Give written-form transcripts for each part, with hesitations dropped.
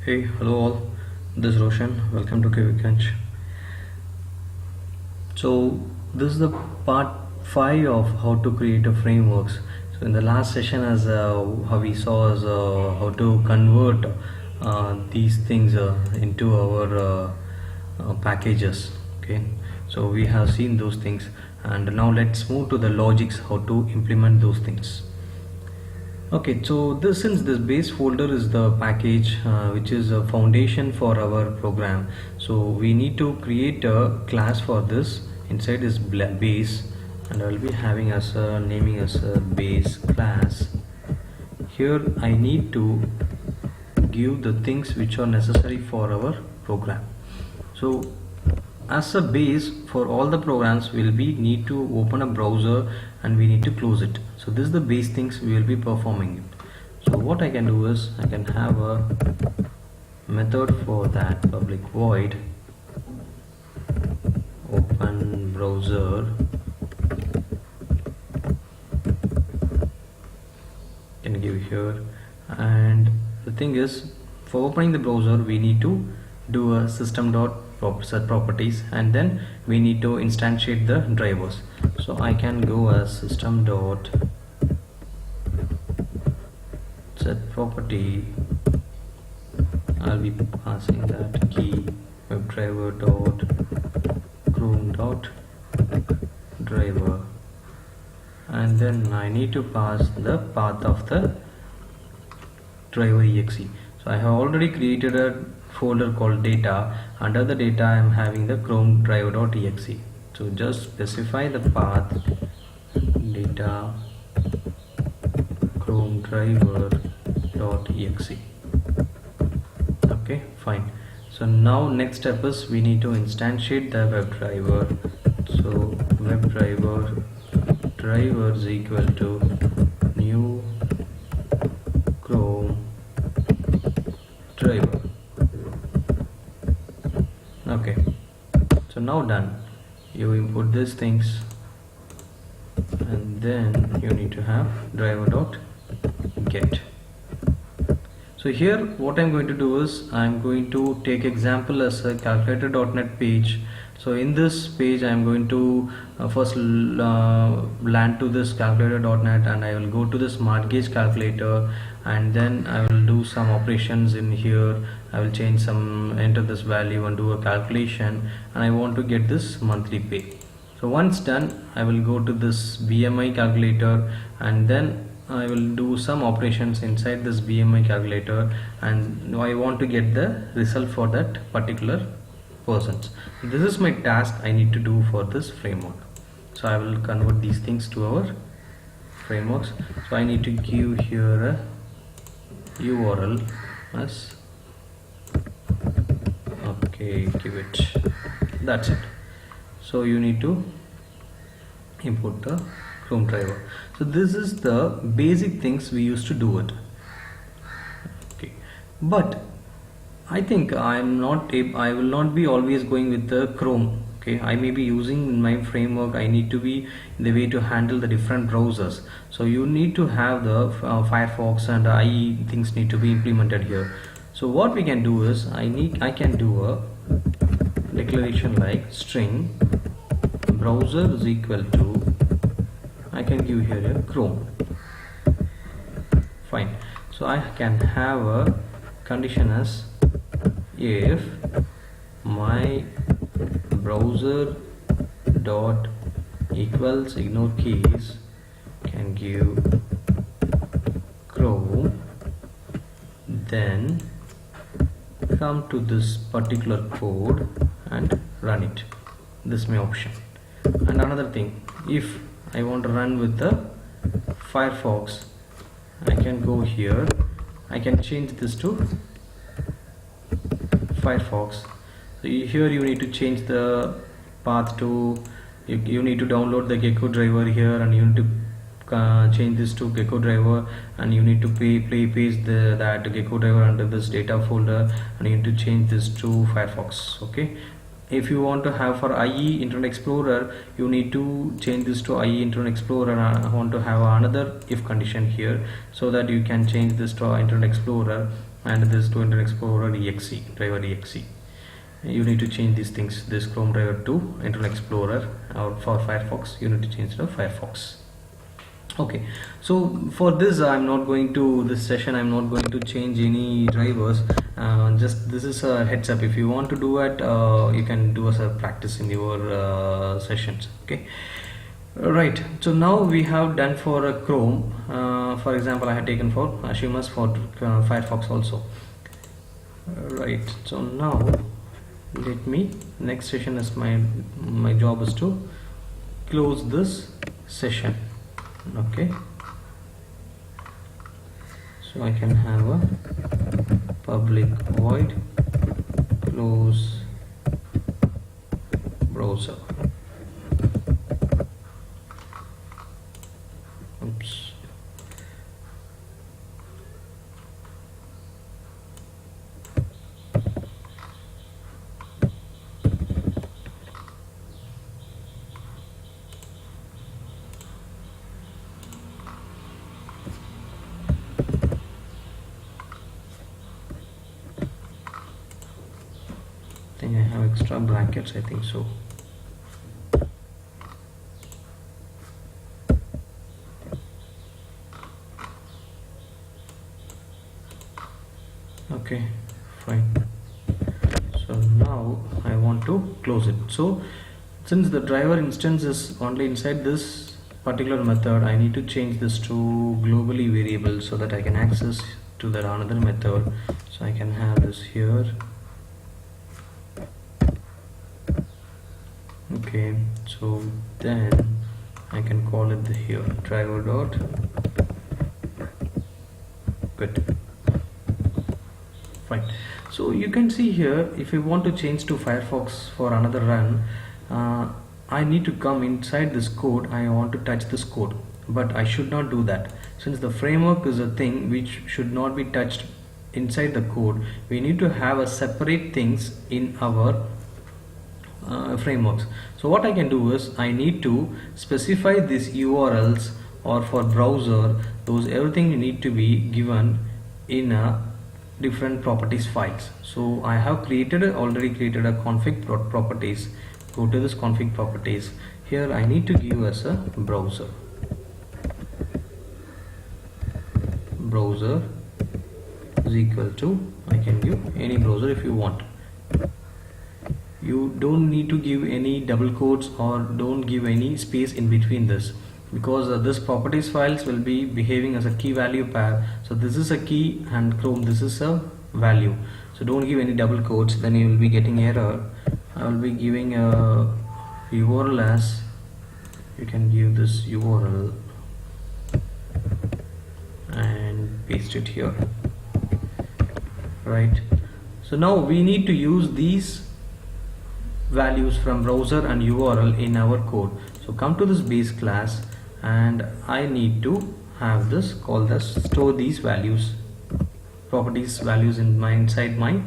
Hey, hello all. This is Roshan. Welcome to KVKanch. So this is the part 5 of how to create a frameworks. So in the last session, as how we saw is how to convert these things into our packages. Okay. So we have seen those things, and now let's move to the logics how to implement those things. Okay, so this since this base folder is the package which is a foundation for our program, so we need to create a class for this inside this base, and I will be having as a naming as a base class. Here I need to give the things which are necessary for our program. So as a base for all the programs we need to open a browser and we need to close it. So this is the base things we will be performing it. So what I can do is I can have a method for that, public void open browser, can give here, and the thing is for opening the browser we need to do a system dot set properties, and then we need to instantiate the drivers. So I can go as system dot set property. I'll be passing that key webdriver dot chrome dot driver, and then I need to pass the path of the driver exe. So I have already created a folder called data. Under the data I am having the chrome driver.exe. So just specify the path data chrome driver.exe. Okay, fine. So now next step is we need to instantiate the WebDriver. So WebDriver driver is equal to new chrome driver. Okay, so now done. You input these things, and then you need to have driver.get. So here what I'm going to do is I'm going to take example as a calculator.net page. So in this page I'm going to first land to this calculator.net, and I will go to the smart gauge calculator, and then I will do some operations in here. I will change some, enter this value and do a calculation, and I want to get this monthly pay. So once done, I will go to this BMI calculator, and then I will do some operations inside this BMI calculator, and I want to get the result for that particular persons. This is my task I need to do for this framework. So I will convert these things to our frameworks. So I need to give here a URL as, okay, give it, that's it. So you need to import the chrome driver. So this is the basic things we used to do it. Okay, but I think I will not be always going with the Chrome. Okay, I may be using in my framework, I need to be in the way to handle the different browsers. So you need to have the Firefox and IE things need to be implemented here. So what we can do is I can do a declaration like string browser is equal to, I can give here a Chrome. Fine. So I can have a condition as if my browser dot equals ignore keys can give Chrome, then come to this particular code and run it. This is my option. And another thing, if I want to run with the Firefox, I can go here, I can change this to Firefox. So here you need to change the path to, you need to download the Gecko driver here, and you need to change this to Gecko driver, and you need to paste that Gecko driver under this data folder, and you need to change this to Firefox. Okay, if you want to have for IE Internet Explorer, you need to change this to IE Internet Explorer, and I want to have another if condition here, so that you can change this to Internet Explorer. and this to Internet Explorer exe driver exe. You need to change these things, this Chrome driver to Internet Explorer, or for Firefox you need to change to Firefox. Okay, so for this I'm not going to, this session I'm not going to change any drivers. Just this is a heads up. If you want to do it, you can do as a practice in your sessions. Okay, right. So now we have done for Chrome. For example, I had taken for Assumas for Firefox also. Right. So now let me, next session is my job is to close this session. Okay, so I can have a public void close browser. Oops. I think I have extra brackets, I think so. Okay, fine. So now I want to close it. So since the driver instance is only inside this particular method, I need to change this to globally variable so that I can access to that another method. So I can have this here. Okay, so then I can call it here driver dot. Good, fine. So you can see here, if you want to change to Firefox for another run, I need to come inside this code. I want to touch this code, but I should not do that, since the framework is a thing which should not be touched inside the code. We need to have a separate things in our frameworks. So what I can do is I need to specify these URLs, or for browser, those everything need to be given in a different properties files. So I have already created a config properties. Go to this config properties. Here I need to give as a browser is equal to, I can give any browser if you want. You don't need to give any double quotes or don't give any space in between this, because this properties files will be behaving as a key value pair. So this is a key and Chrome this is a value. So don't give any double quotes, then you will be getting error. I will be giving a URL as, you can give this URL and paste it here. Right. So now we need to use these values from browser and URL in our code. So come to this base class and I need to have this called as store these values, properties values inside my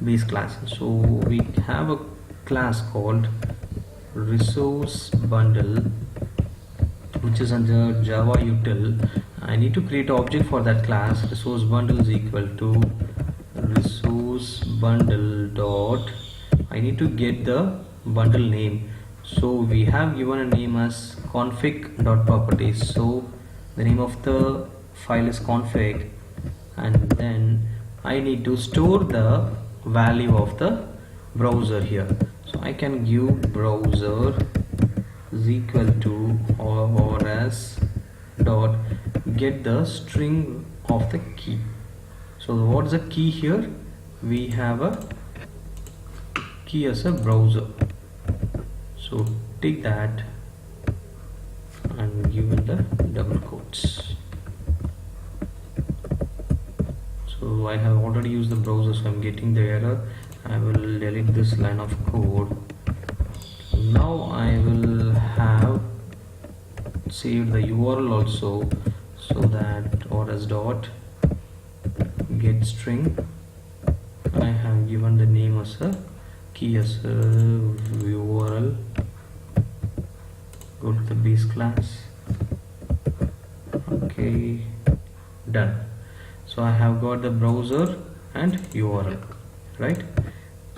base class. So we have a class called resource bundle, which is under Java util. I need to create an object for that class. Resource bundle is equal to resource bundle dot, I need to get the bundle name. So we have given a name as config.properties. So the name of the file is config, and then I need to store the value of the browser here. So I can give browser is equal to or as dot get the string of the key. So what is the key here? We have a key as a browser. So take that and give it the double quotes. So I have already used the browser, so I'm getting the error. I will delete this line of code. Now I will have saved the URL also, so that or as dot get string, I have given the name as a key as a URL. Go to the base class. Okay, done. So I have got the browser and URL, right?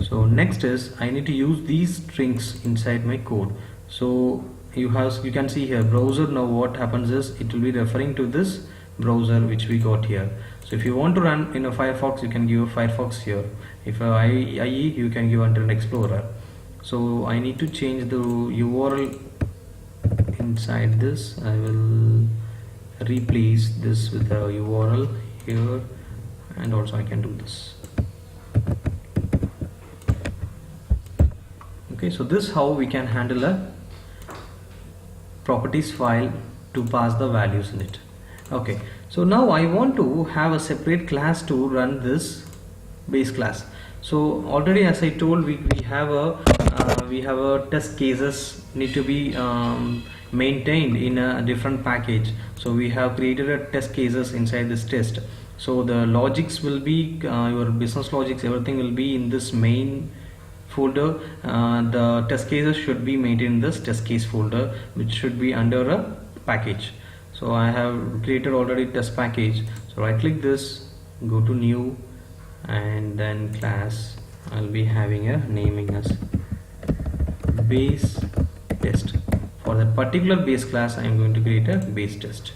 So next is I need to use these strings inside my code. So you can see here browser. Now what happens is it will be referring to this browser which we got here. So if you want to run in a Firefox, you can give a Firefox here. If a IE, you can give Internet Explorer. So I need to change the URL inside this. I will replace this with the URL here, and also I can do this. Okay, so this is how we can handle a properties file to pass the values in it. Okay, so now I want to have a separate class to run this base class. So already, as I told, we have a test cases need to be maintained in a different package. So we have created a test cases inside this test. So the logics will be your business logics, everything will be in this main folder. The test cases should be maintained in this test case folder, which should be under a package. So I have created already test package. So right click this, go to new, and then class. I'll be having a naming as base test. For that particular base class, I am going to create a base test.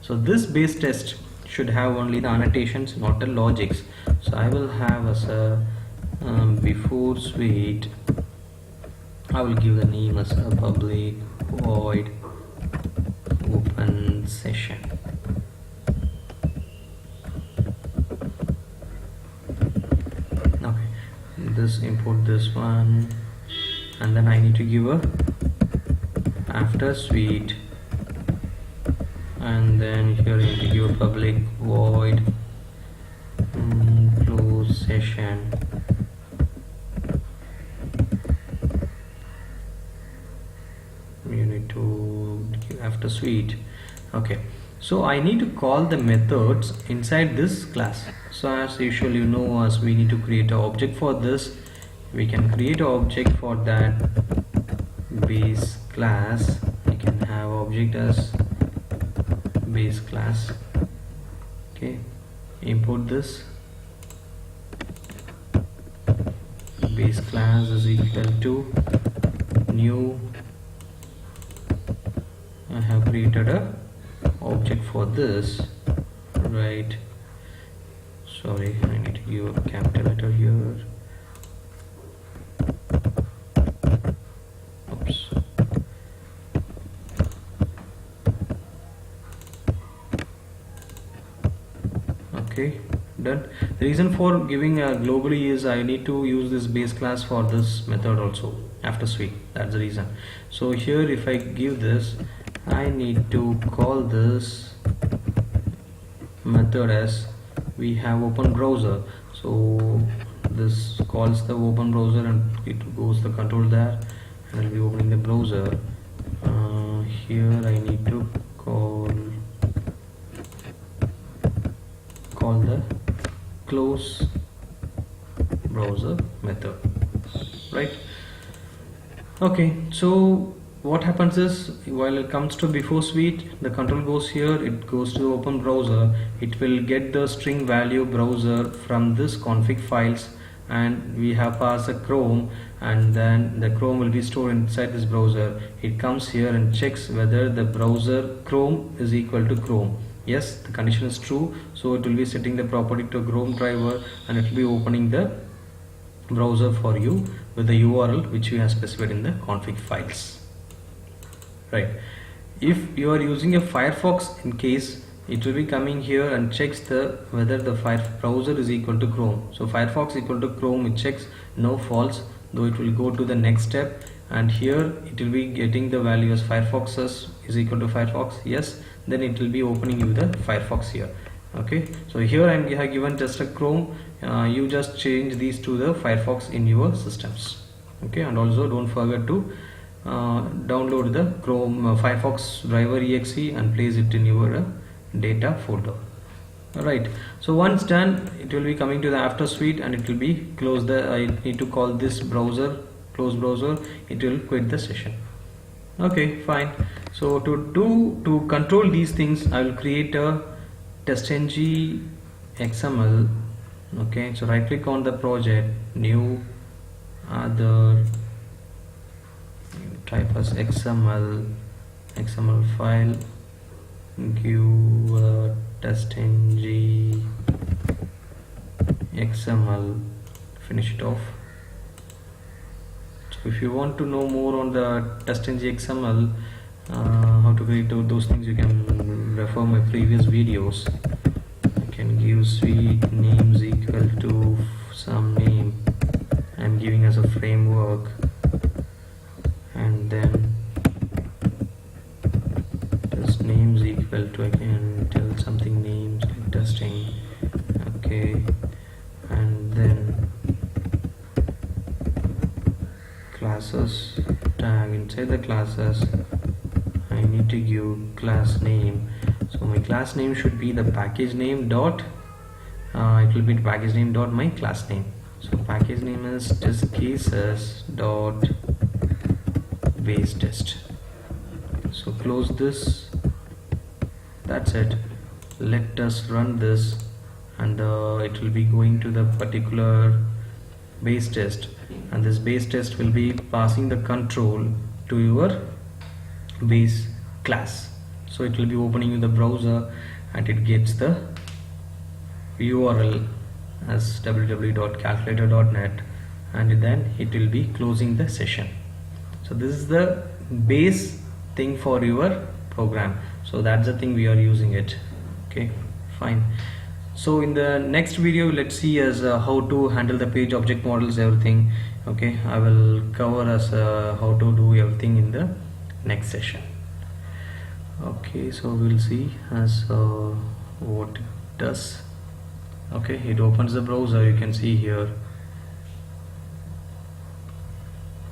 So this base test should have only the annotations, not the logics. So I will have as a before suite, I will give the name as a public void open session. Okay, this import this one, and then I need to give a after suite, and then here I need to give a public void close session. You need to give after suite. Okay, so I need to call the methods inside this class. So as usual, you know, as we need to create an object for this, we can create an object for that base class. We can have object as base class. Okay, import this base class is equal to new. I have created a object for this, right? Sorry, I need to give a capital letter here. Oops. Okay, done. The reason for giving a globally is I need to use this base class for this method also after suite. That's the reason. So here if I give this, I need to call this method as we have open browser. So this calls the open browser and it goes the control there, and I'll be opening the browser. Here I need to call the close browser method, right? Okay, so what happens is while it comes to before suite, the control goes here, it goes to open browser, it will get the string value browser from this config files, and we have passed a Chrome, and then the Chrome will be stored inside this browser. It comes here and checks whether the browser Chrome is equal to Chrome. Yes, the condition is true, so it will be setting the property to Chrome driver, and it will be opening the browser for you with the URL which we have specified in the config files, right? If you are using a Firefox, in case it will be coming here and checks the whether the browser is equal to Chrome. So Firefox equal to Chrome, it checks no, false, though it will go to the next step, and here it will be getting the value as Firefox is equal to Firefox, yes, then it will be opening you the Firefox here. Okay, so here I have given just a Chrome. You just change these to the Firefox in your systems. Okay, and also don't forget to download the Chrome Firefox driver exe and place it in your data folder. Alright, so once done, it will be coming to the after suite, and it will be close the I need to call this browser, close browser, it will quit the session. Okay, fine. So to control these things, I will create a testng XML Okay, so right click on the project, new, other, type as XML file, give testing XML, finish it off. So if you want to know more on the testing XML, how to create those things, you can refer my previous videos. You can give suite names equal to some name. I'm giving as a framework, and then test names equal to, I can tell something names like testing. Okay, and then classes tag. Inside the classes I need to give class name. So my class name should be the package name dot it will be package name dot my class name. So package name is test cases dot base test. So close this. That's it. Let us run this, and it will be going to the particular base test, and this base test will be passing the control to your base class. So it will be opening in the browser, and it gets the URL as www.calculator.net, and then it will be closing the session. So this is the base thing for your program. So that's the thing we are using it. Okay, fine. So in the next video, let's see as how to handle the page object models, everything. Okay, I will cover as how to do everything in the next session. Okay, so we'll see as what it does. Okay, it opens the browser, you can see here,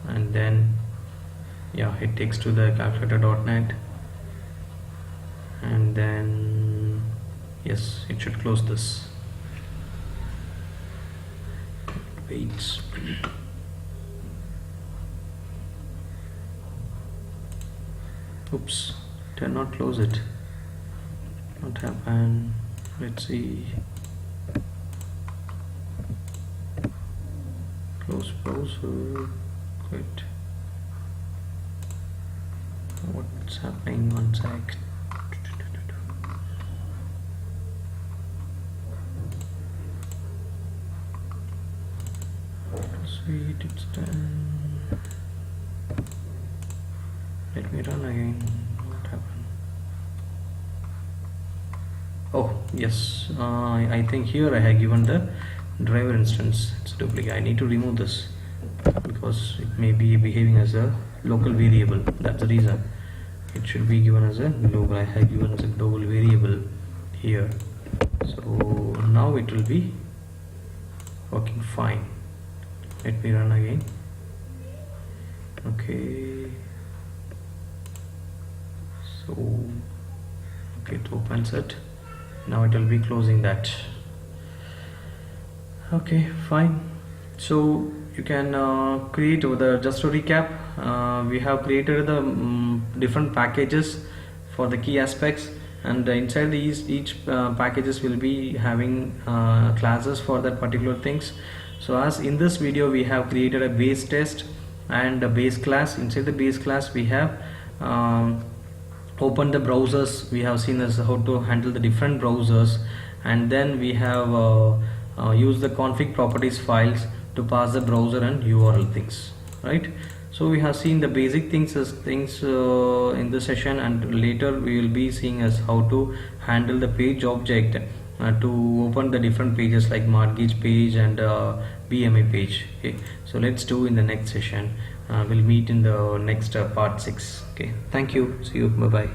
and then yeah, it takes to the calculator.net, and then yes, it should close this. Wait. Oops, did not close it. What happened? Let's see. Close browser. Quit. What's happening? One sec. Sweet, it's done. Let me run again. What happened? Oh yes, I think here I have given the driver instance. It's a duplicate. I need to remove this because it may be behaving as a local variable. That's the reason. It should be given as a global. I have given as a global variable here. So now it will be working fine. Let me run again. Okay, so okay, it opens it. Now it will be closing that. Okay, fine. So you can create just to recap, we have created the different packages for the key aspects, and inside these each packages will be having classes for that particular things. So as in this video we have created a base test and a base class. Inside the base class we have opened the browsers. We have seen as how to handle the different browsers, and then we have used the config properties files to pass the browser and URL things, right? So we have seen the basic things as things in this session, and later we will be seeing as how to handle the page object to open the different pages like mortgage page and BMA page. Okay, so let's do in the next session. We'll meet in the next part 6. Okay, thank you, see you, bye bye.